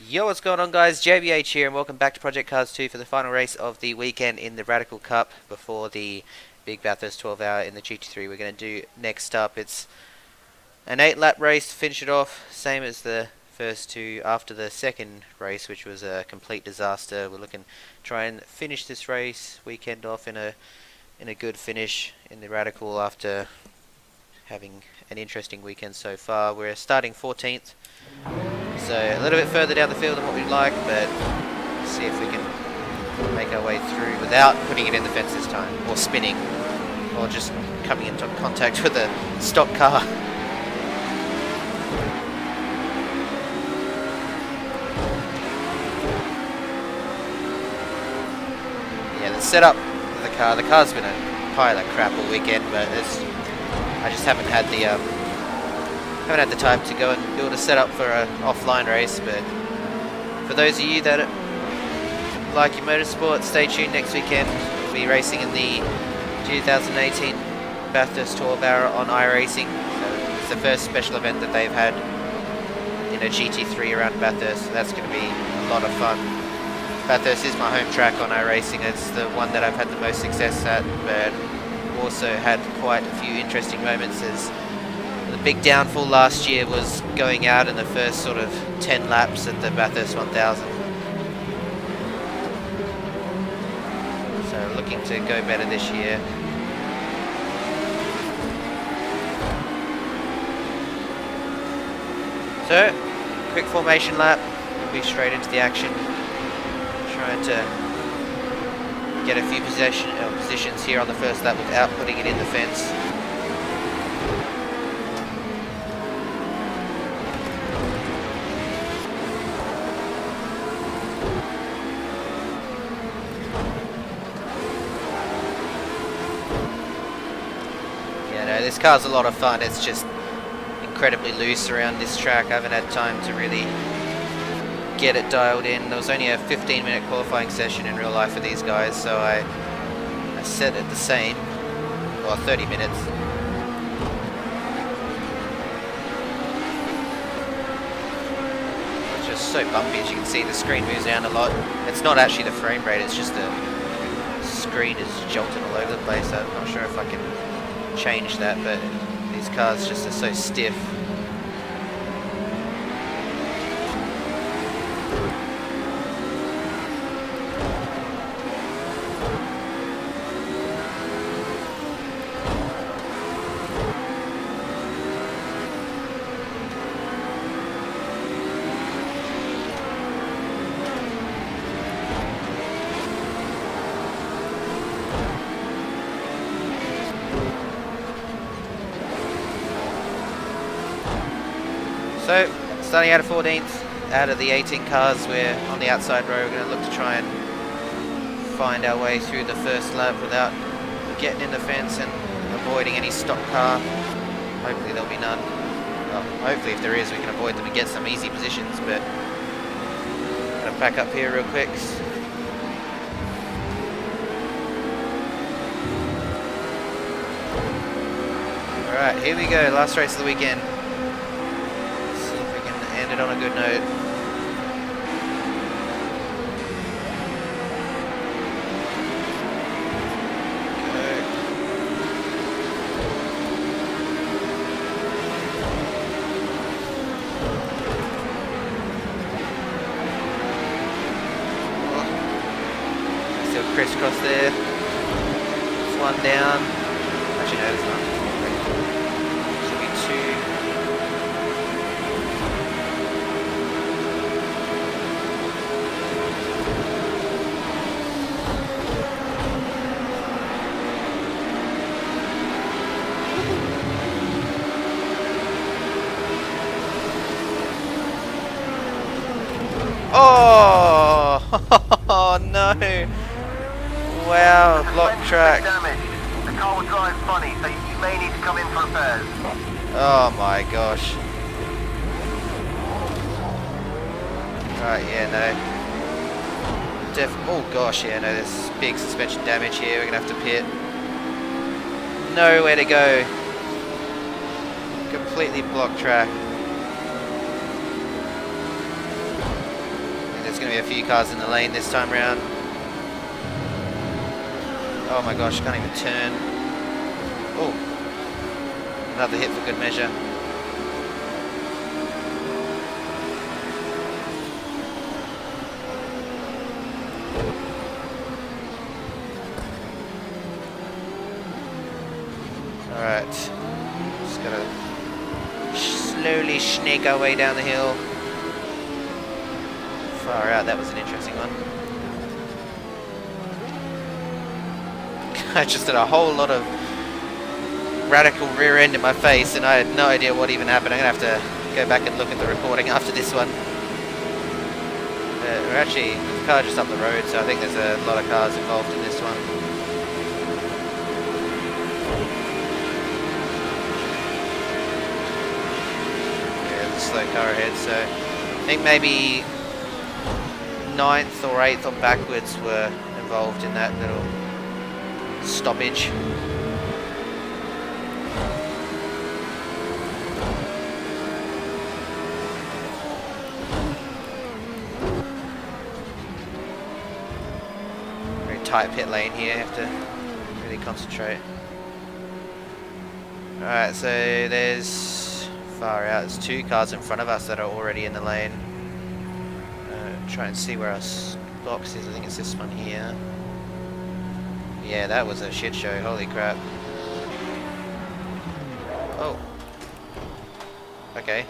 Yo, what's going on, guys? JBH here, and welcome back to Project Cars 2 for the final race of the weekend in the Radical Cup before the big Bathurst 12 hour in the GT3. We're going to do next up. It's an 8-lap race to finish it off, same as the first two after the second race, which was a complete disaster. We're looking to try and finish this race weekend off in a good finish in the Radical after having an interesting weekend so far. We're starting 14th. So a little bit further down the field than what we'd like, but see if we can make our way through without putting it in the fence this time, or spinning, or just coming into contact with a stock car. Yeah, the setup of the car's been a pile of crap all weekend, but I just haven't had the time to go and build a setup for an offline race. But for those of you that like your motorsport, stay tuned next weekend. We'll be racing in the 2018 Bathurst 12 hour on iRacing. So it's the first special event that they've had in a GT3 around Bathurst, so that's going to be a lot of fun. Bathurst is my home track on iRacing. It's the one that I've had the most success at, but also had quite a few interesting moments. As the big downfall last year was going out in the first sort of 10 laps at the Bathurst 1000. So looking to go better this year. So, quick formation lap. We'll be straight into the action. Trying to get a few positions here on the first lap without putting it in the fence. This car's a lot of fun. It's just incredibly loose around this track. I haven't had time to really get it dialed in. There was only a 15-minute qualifying session in real life for these guys, so I set it the same, well, 30 minutes. It's just so bumpy. As you can see, the screen moves around a lot. It's not actually the frame rate, it's just the screen is jolting all over the place. I'm not sure if I can change that, but these cars just are so stiff. So, starting out of 14th, out of the 18 cars, we're on the outside row. We're going to look to try and find our way through the first lap without getting in the fence and avoiding any stock car. Hopefully there'll be none. Well, hopefully if there is, we can avoid them and get some easy positions, but I'm going to back up here real quick. Alright, here we go, last race of the weekend. Ended on a good note. Still crisscross there. It's one down. Actually, no, it's not. Should be two. Oh! Oh no! Wow, block track. The car will drive funny, so you may need to come in for repairs. Oh my gosh. Right, yeah, no. Oh gosh, yeah, no, there's big suspension damage here. We're gonna have to pit. Nowhere to go. Completely blocked track. there's going to be a few cars in the lane this time round. Oh my gosh, can't even turn. Oh, another hit for good measure. Alright, just gotta slowly snake our way down the hill. Far out, that was an interesting one. I just did a whole lot of radical rear end in my face and I had no idea what even happened. I'm gonna have to go back and look at the recording after this one. We're actually, the car just up the road, so I think there's a lot of cars involved in this one. Slow car ahead, so I think maybe 9th or 8th or backwards were involved in that little stoppage. Very tight pit lane here, you have to really concentrate. Alright, so there's far out. There's 2 cars in front of us that are already in the lane. Try and see where our box is. I think it's this one here. Yeah, that was a shit show. Holy crap. Oh. Okay.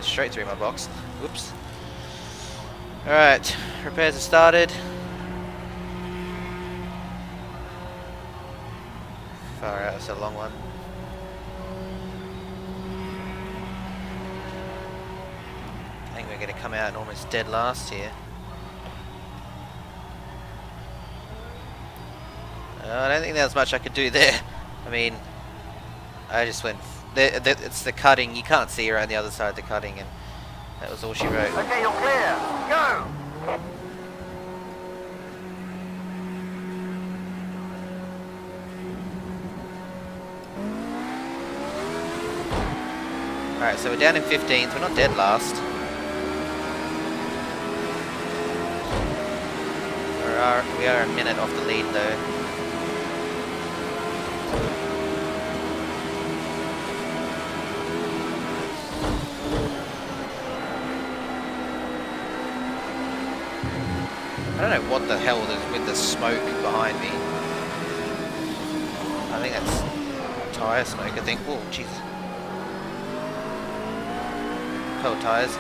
Straight through my box. Whoops. Alright, repairs have started. Far out, it's a long one. I think we're going to come out and almost dead last here. I don't think there was much I could do there. I mean, I just went... it's the cutting, you can't see around the other side of the cutting, and that was all she wrote. Okay, you're clear. Go! Alright, so we're down in 15th, we're not dead last. We are a minute off the lead though. I don't know what the hell is with the smoke behind me. I think that's tyre smoke, I think. Oh, Jesus. Cold tyres.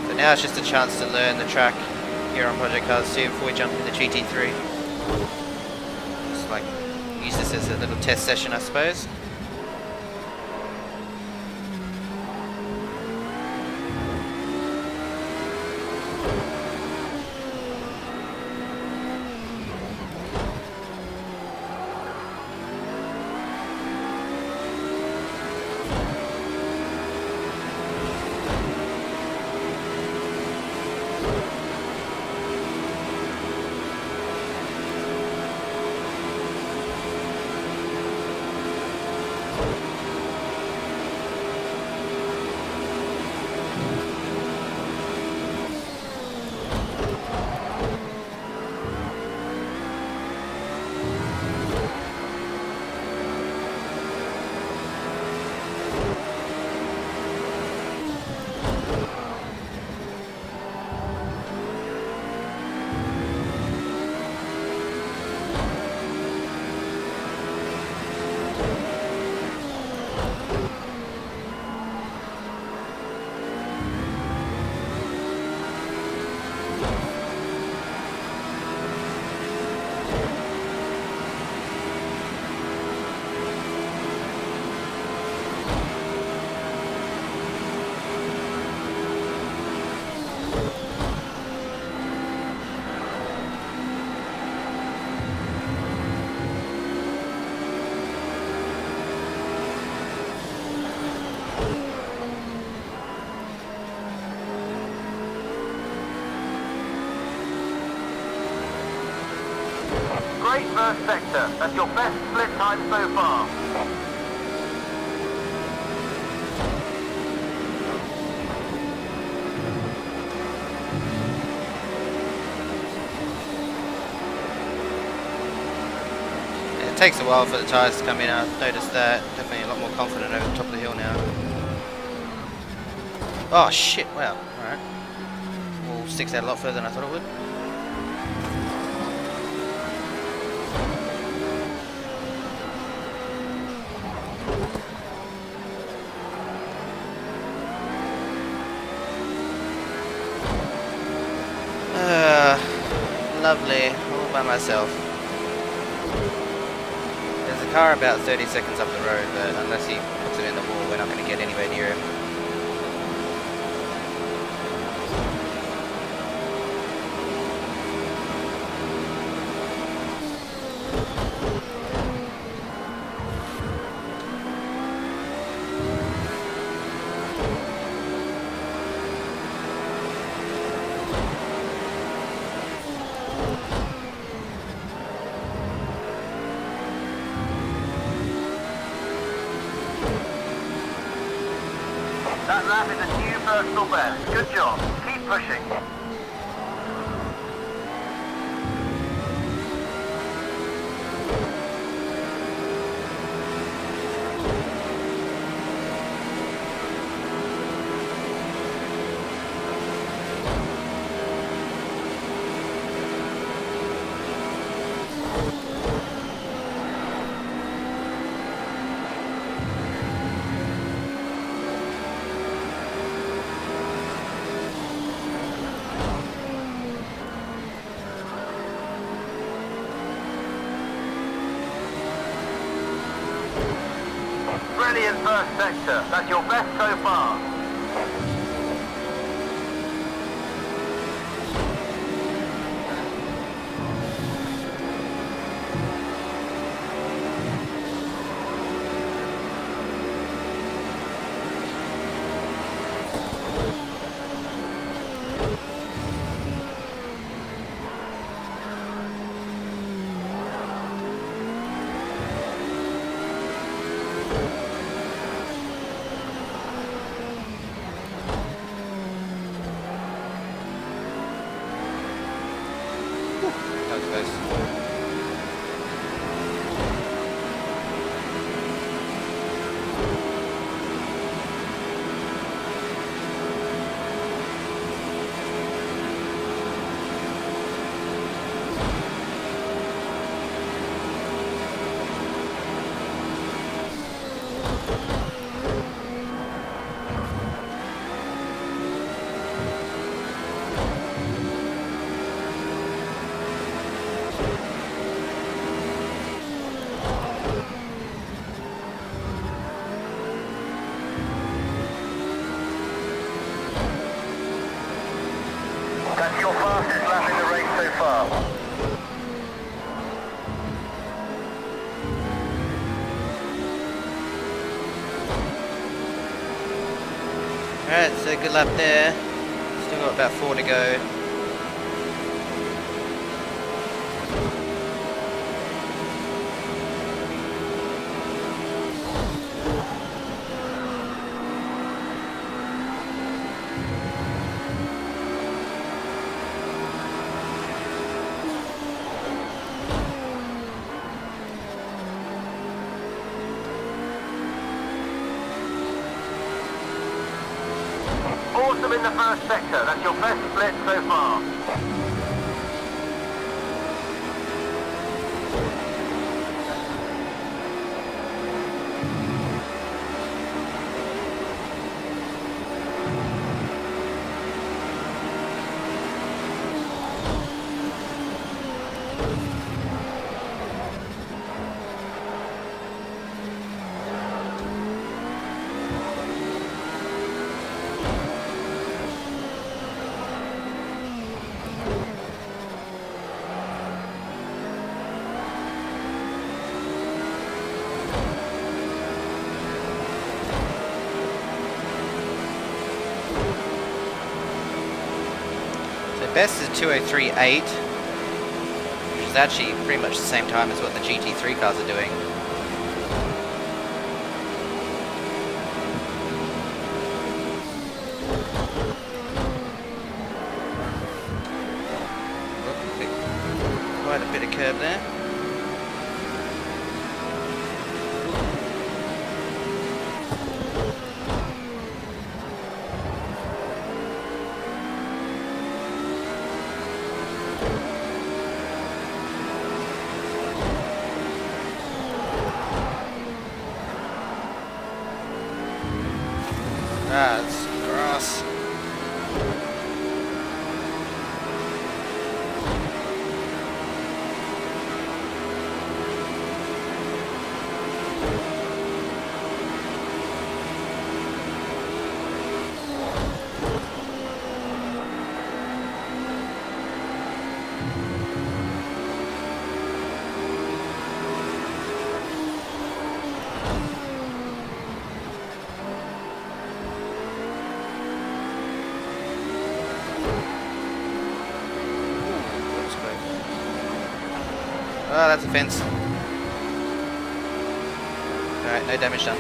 So now it's just a chance to learn the track here on Project Cars 2 before we jump into GT3. Just like use this as a little test session, I suppose. Great first sector. That's your best split time so far. It takes a while for the tyres to come in. I've noticed that. Definitely a lot more confident over the top of the hill now. Oh shit! Wow. All right. Well, sticks out a lot further than I thought it would. Lovely, all by myself. There's a car about 30 seconds up the road, but unless he puts it in the wall, we're not going to get anywhere near him. That lap is a new personal best. Good job. Keep pushing. Brilliant first sector. That's your best so far. That was close. That's your fastest lap in the race so far. Alright, so good lap there. Still got about 4 to go. Awesome in the first sector. That's your best split so far. Best is 203.8, which is actually pretty much the same time as what the GT3 cars are doing. Quite a bit of curb there. Ah, it's grass. Oh, that's a fence. Alright, no damage done.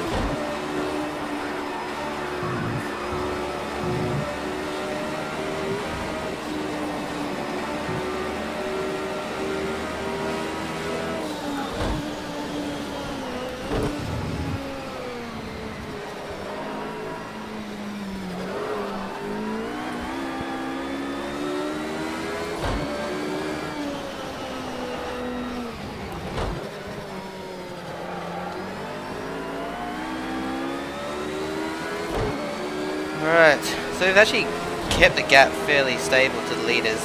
Alright, so we've actually kept the gap fairly stable to the leaders.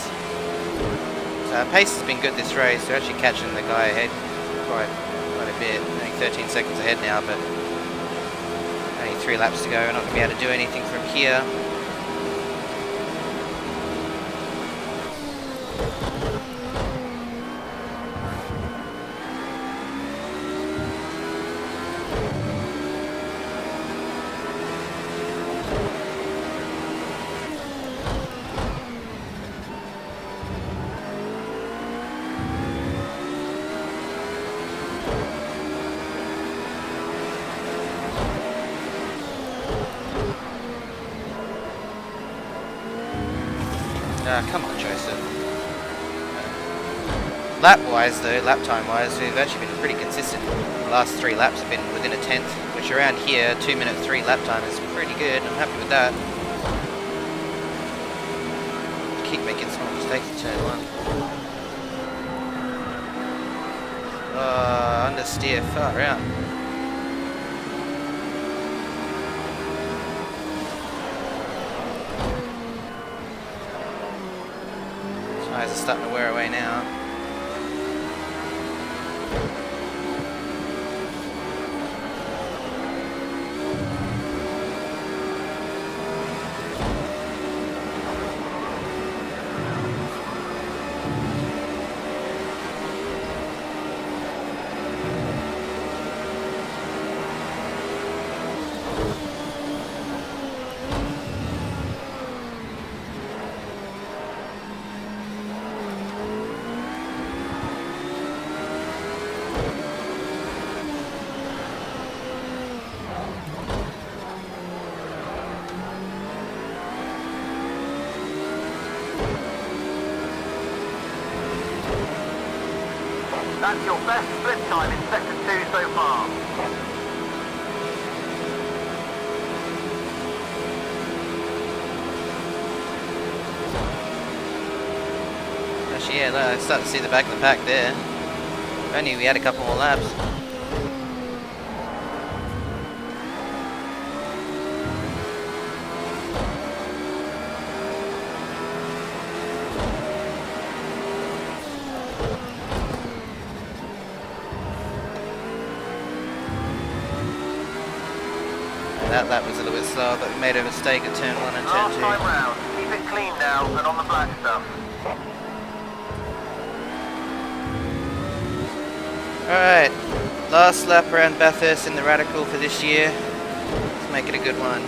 So pace has been good this race. We're actually catching the guy ahead quite a bit. Only 13 seconds ahead now, but only 3 laps to go. We're not going to be able to do anything from here. Come on, Joseph. Lap-wise though, lap time-wise, we've actually been pretty consistent. The last 3 laps have been within a tenth, which around here, 2-minute 3 lap time is pretty good. I'm happy with that. Keep making small mistakes in turn 1. Understeer far out. Tyres are starting to wear away now. That's your best split time in sector 2 so far. Actually, yeah, I start to see the back of the pack there. If only we had a couple more laps. That lap was a little bit slower, but we made a mistake at turn 1 and turn 2. Last time round, keep it clean now and on the black stuff. Alright, last lap around Bathurst in the Radical for this year. Let's make it a good one.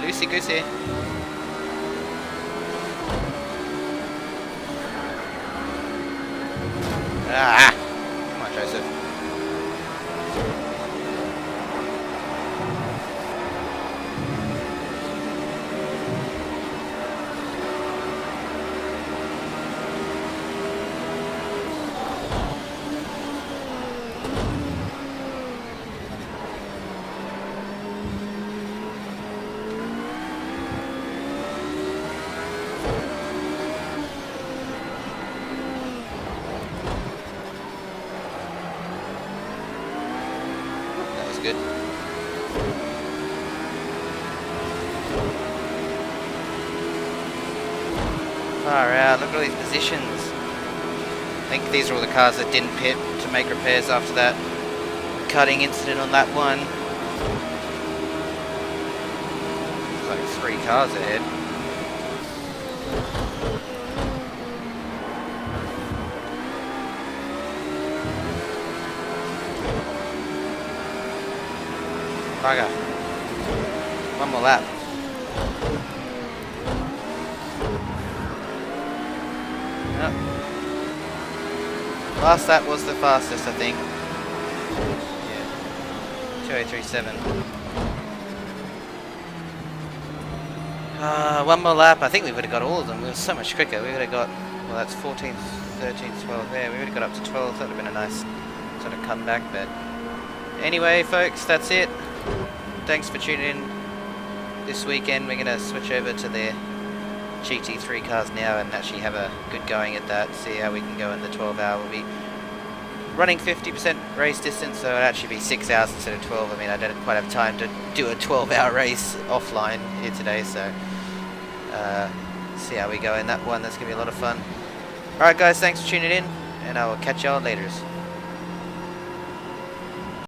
Loosey goosey. Ah! Come on, Joseph. That was good. Far out, look at all these positions. I think these are all the cars that didn't pit to make repairs after that cutting incident on that one. There's like 3 cars ahead. Bugger. One more lap. Yep. Last lap was the fastest, I think. Yeah. 2037. One more lap. I think we would have got all of them. We were so much quicker. We would have got, well, that's 14, 13, 12 there. We would have got up to 12. That would have been a nice sort of comeback. But anyway, folks, that's it. Thanks for tuning in this weekend. We're going to switch over to the GT3 cars now and actually have a good going at that. See how we can go in the 12 hour. We'll be running 50% race distance, so it'll actually be 6 hours instead of 12. I mean, I don't quite have time to do a 12-hour race offline here today, so see how we go in that one. That's going to be a lot of fun. Alright guys, thanks for tuning in, and I will catch y'all later.